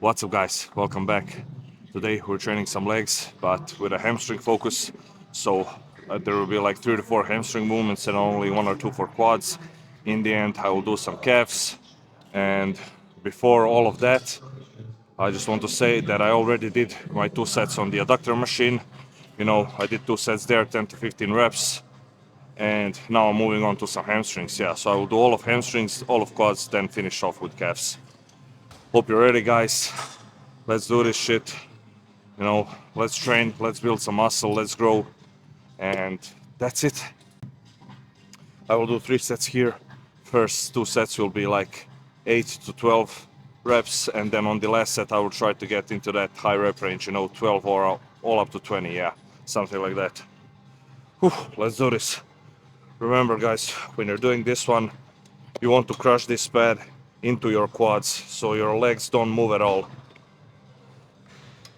What's up, guys? Welcome back. Today we're training some legs, but with a hamstring focus. So there will be like 3 to 4 hamstring movements and only 1 or 2 for quads. In the end, I will do some calves. And before all of that, I just want to say that I already did my 2 sets on the adductor machine. I did 2 sets there, 10 to 15 reps. And now I'm moving on to some hamstrings. Yeah, so I will do all of hamstrings, all of quads, then finish off with calves. Hope you're ready, guys. Let's do this shit. Let's train, let's build some muscle, let's grow. And that's it. I will do 3 sets here. First 2 sets will be like 8 to 12 reps, and then on the last set I will try to get into that high rep range, 12 or all up to 20, yeah, something like that. Whew, let's do this. Remember, guys, when you're doing this one, you want to crush this pad into your quads so your legs don't move at all.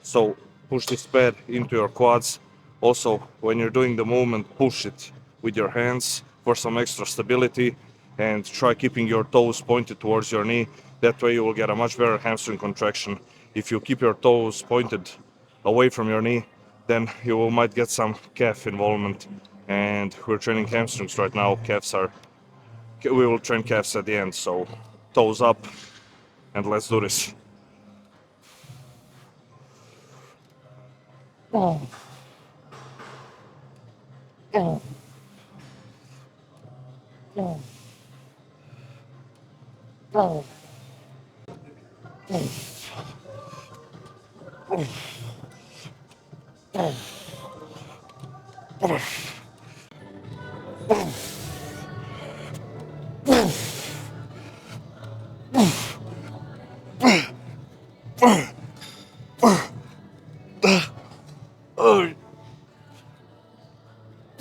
So push this pad into your quads. Also, when you're doing the movement, push it with your hands for some extra stability, and try keeping your toes pointed towards your knee. That way you will get a much better hamstring contraction. If you keep your toes pointed away from your knee, then you might get some calf involvement. And we're training hamstrings right now. We will train calves at the end, so toes up, and let's do this. Oh. Oh. Oh. Oh.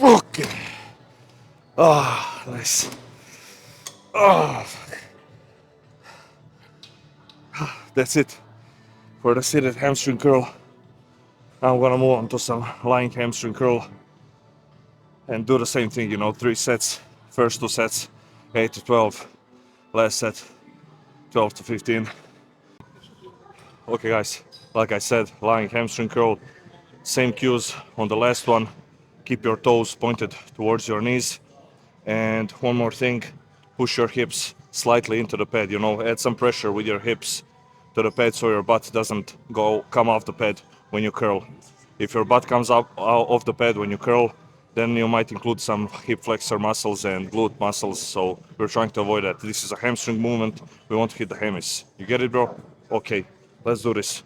Okay. Ah, nice. Ah, that's it for the seated hamstring curl. Now I'm gonna move on to some lying hamstring curl and do the same thing, 3 sets. First 2 sets, 8 to 12. Last set, 12 to 15. Okay, guys, like I said, lying hamstring curl. Same cues on the last one. Keep your toes pointed towards your knees. And one more thing, push your hips slightly into the pad, add some pressure with your hips to the pad so your butt doesn't come off the pad when you curl. If your butt comes up off the pad when you curl, then you might include some hip flexor muscles and glute muscles, so we're trying to avoid that. This is a hamstring movement, we want to hit the hammies. You get it, bro? Okay, let's do this.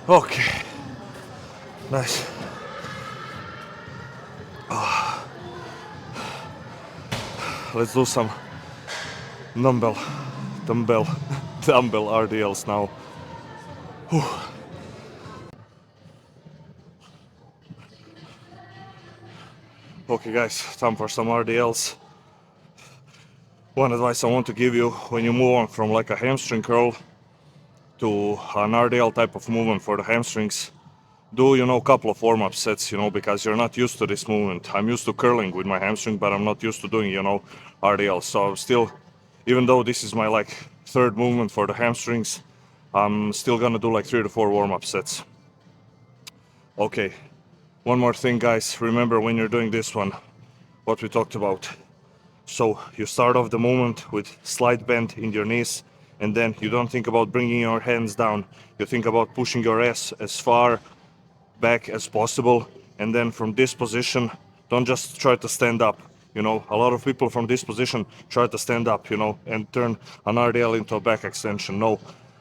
Okay, nice. Let's do some dumbbell RDLs now. Whew. Okay, guys, time for some RDLs. One advice I want to give you when you move on from like a hamstring curl to an RDL type of movement for the hamstrings, do a couple of warm-up sets, because you're not used to this movement. I'm used to curling with my hamstring, but I'm not used to doing RDL. So I'm still, even though this is my like 3rd movement for the hamstrings, I'm still gonna do like 3 to 4 warm-up sets. Okay, one more thing, guys. Remember when you're doing this one what we talked about. So you start off the movement with slight bend in your knees, and then you don't think about bringing your hands down. You think about pushing your ass as far back as possible, and then from this position, don't just try to stand up. You know, a lot of people from this position try to stand up, you know, and turn an RDL into a back extension. No,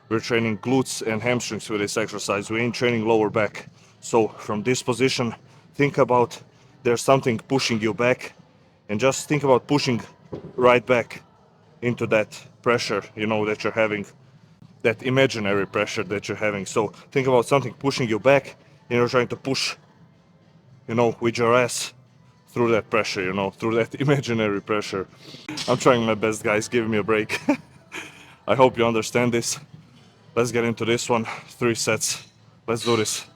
we're training glutes and hamstrings with this exercise. We ain't training lower back. So from this position, think about there's something pushing you back, and just think about pushing right back into that pressure, you know, that you're having, that imaginary pressure that you're having. So think about something pushing you back, and you're trying to push, you know, with your ass through that pressure, you know, through that imaginary pressure. I'm trying my best, guys. Give me a break. I hope you understand this. Let's get into this one. 3 sets. Let's do this.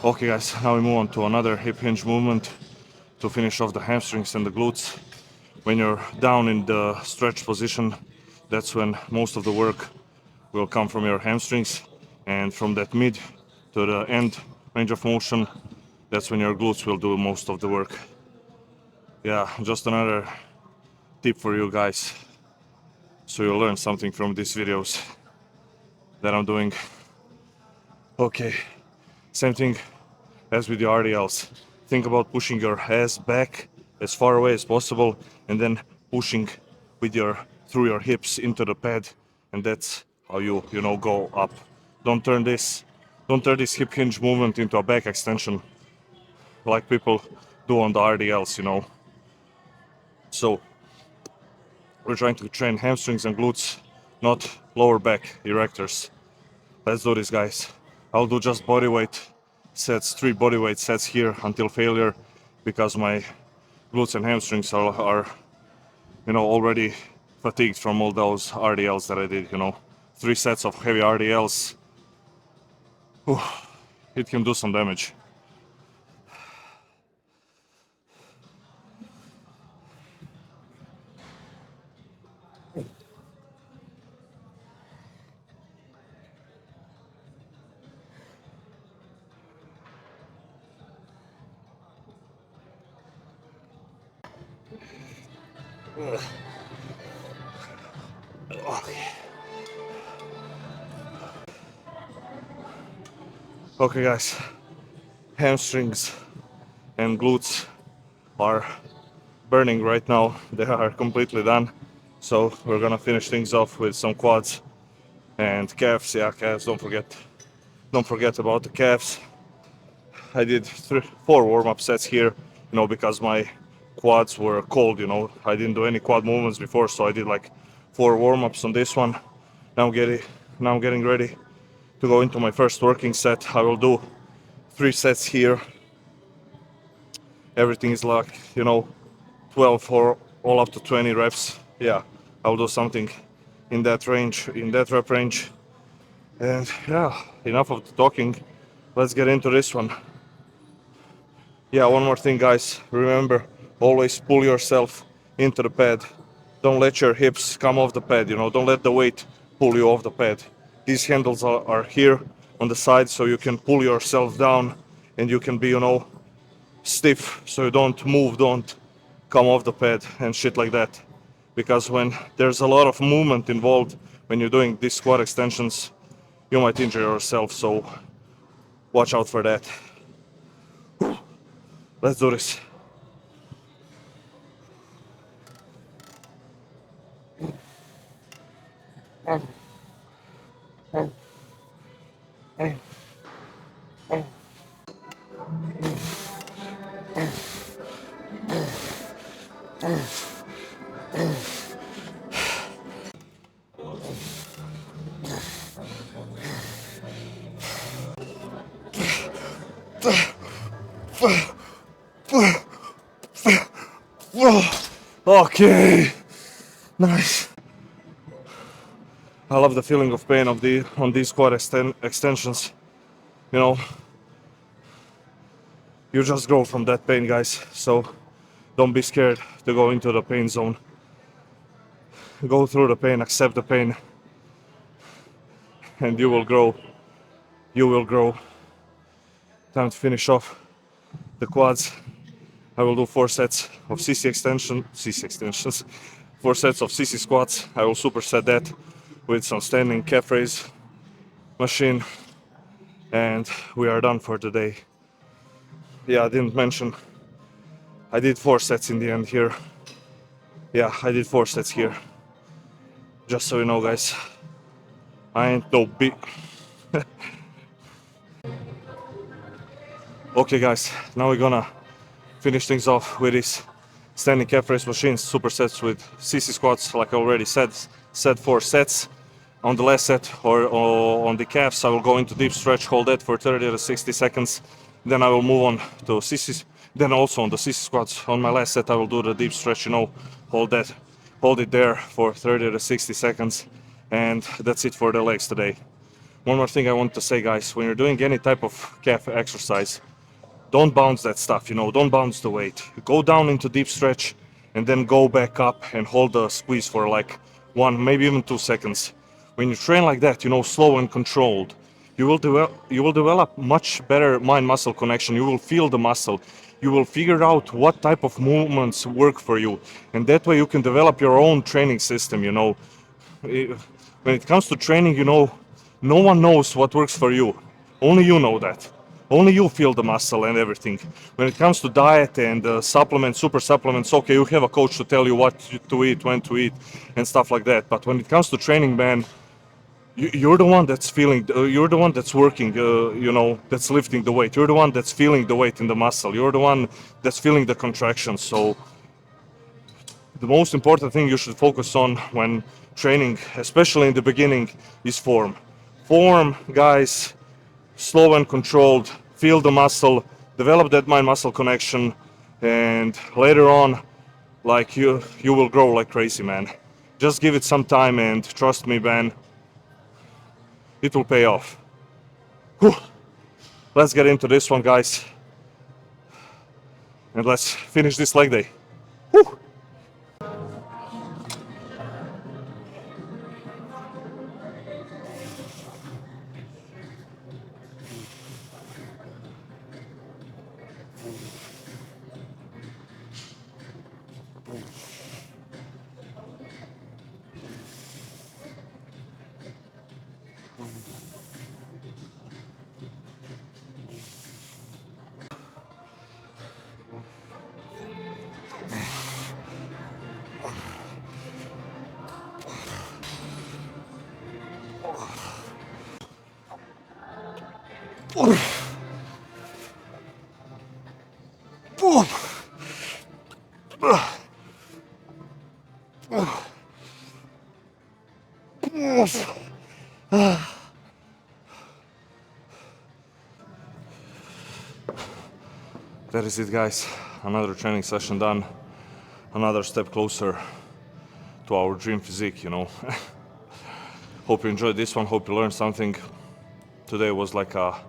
Okay, guys, now we move on to another hip hinge movement to finish off the hamstrings and the glutes. When you're down in the stretch position, that's when most of the work will come from your hamstrings, and from that mid to the end range of motion, that's when your glutes will do most of the work. Yeah, just another tip for you guys, so you'll learn something from these videos that I'm doing. Okay, same thing as with the RDLs. Think about pushing your ass back as far away as possible, and then pushing with your through your hips into the pad, and that's how you know, go up. Don't turn this hip hinge movement into a back extension like people do on the RDLs, you know. So we're trying to train hamstrings and glutes, not lower back erectors. Let's do this, guys. I'll do just bodyweight sets, 3 bodyweight sets here until failure, because my glutes and hamstrings are you know, already fatigued from all those RDLs that I did, you know. 3 sets of heavy RDLs. Whew, it can do some damage. Okay, guys, hamstrings and glutes are burning right now. They are completely done. So we're gonna finish things off with some quads and calves. Yeah, calves, don't forget about the calves. I did 4 warm-up sets here, you know, because my quads were cold, you know. I didn't do any quad movements before, so I did like 4 warm-ups on this one. Now I'm getting ready to go into my first working set. I will do 3 sets here. Everything is like, you know, 12 or all up to 20 reps. Yeah, I'll do something in that range, in that rep range. And yeah, enough of the talking. Let's get into this one. Yeah, one more thing, guys. Remember, always pull yourself into the pad. Don't let your hips come off the pad, you know. Don't let the weight pull you off the pad. These handles are here on the side, so you can pull yourself down, and you can be, you know, stiff, so you don't move, don't come off the pad and shit like that. Because when there's a lot of movement involved when you're doing these squat extensions, you might injure yourself, so watch out for that. Let's do this. Okay, nice. I love the feeling of pain of on these quad extensions. You know, you just grow from that pain, guys. So don't be scared to go into the pain zone. Go through the pain, accept the pain, and you will grow. You will grow. Time to finish off the quads. I will do 4 sets of CC extensions, 4 sets of CC squats. I will superset that with some standing calf raise machine, and we are done for today. Yeah, I didn't mention I did 4 sets in the end here. Yeah, I did 4 sets here. Just so you know, guys, I ain't no big. Okay, guys, now we're gonna finish things off with this standing calf raise machines, supersets with CC squats. Like I already said 4 sets. On the last set or on the calves, I will go into deep stretch, hold that for 30 to 60 seconds. Then I will move on to CC. Then also on the CC squats, on my last set, I will do the deep stretch, hold it there for 30 to 60 seconds. And that's it for the legs today. One more thing I want to say, guys, when you're doing any type of calf exercise, don't bounce that stuff, don't bounce the weight. Go down into deep stretch and then go back up and hold the squeeze for like 1, maybe even 2 seconds. When you train like that, slow and controlled, you will develop much better mind-muscle connection. You will feel the muscle. You will figure out what type of movements work for you, and that way you can develop your own training system. When it comes to training, no one knows what works for you. Only you know that. Only you feel the muscle and everything. When it comes to diet and supplements, super supplements, okay, you have a coach to tell you what to eat, when to eat, and stuff like that. But when it comes to training, man, you're the one that's feeling, you're the one that's working, that's lifting the weight. You're the one that's feeling the weight in the muscle. You're the one that's feeling the contraction. So the most important thing you should focus on when training, especially in the beginning, is form. Form, guys, slow and controlled, feel the muscle, develop that mind-muscle connection, and later on, like you will grow like crazy, man. Just give it some time and trust me, man, it will pay off. Whew. Let's get into this one, guys, and let's finish this leg day. Whew. That is it, guys. Another training session done. Another step closer to our dream physique, Hope you enjoyed this one. Hope you learned something. Today was like a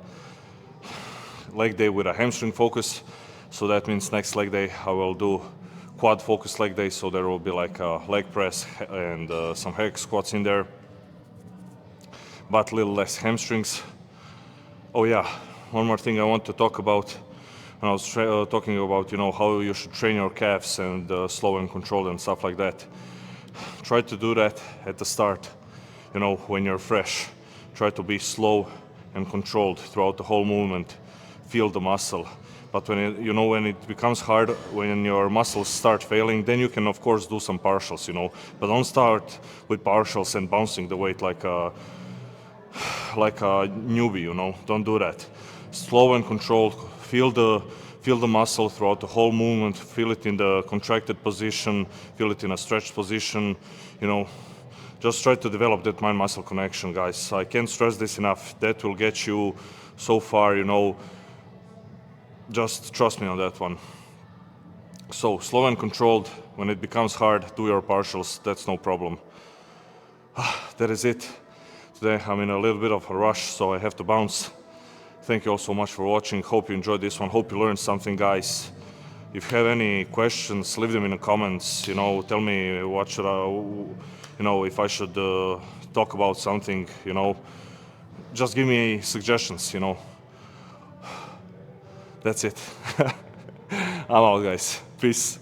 leg day with a hamstring focus. So that means next leg day I will do quad focus leg day. So there will be like a leg press and some hack squats in there, but a little less hamstrings. Oh yeah, one more thing I want to talk about. When I was talking about, how you should train your calves and slow and control and stuff like that. Try to do that at the start, when you're fresh. Try to be slow and controlled throughout the whole movement. Feel the muscle. But when it becomes hard, when your muscles start failing, then you can of course do some partials, But don't start with partials and bouncing the weight like a newbie, Don't do that. Slow and controlled. Feel the muscle throughout the whole movement. Feel it in the contracted position. Feel it in a stretched position. Just try to develop that mind-muscle connection, guys. I can't stress this enough. That will get you so far. Just trust me on that one. So slow and controlled. When it becomes hard, do your partials. That's no problem. That is it. Today I'm in a little bit of a rush, so I have to bounce. Thank you all so much for watching. Hope you enjoyed this one. Hope you learned something, guys. If you have any questions, leave them in the comments. You know, tell me what should I, you know, if I should talk about something. You know, just give me suggestions. You know, that's it. I'm out, guys. Peace.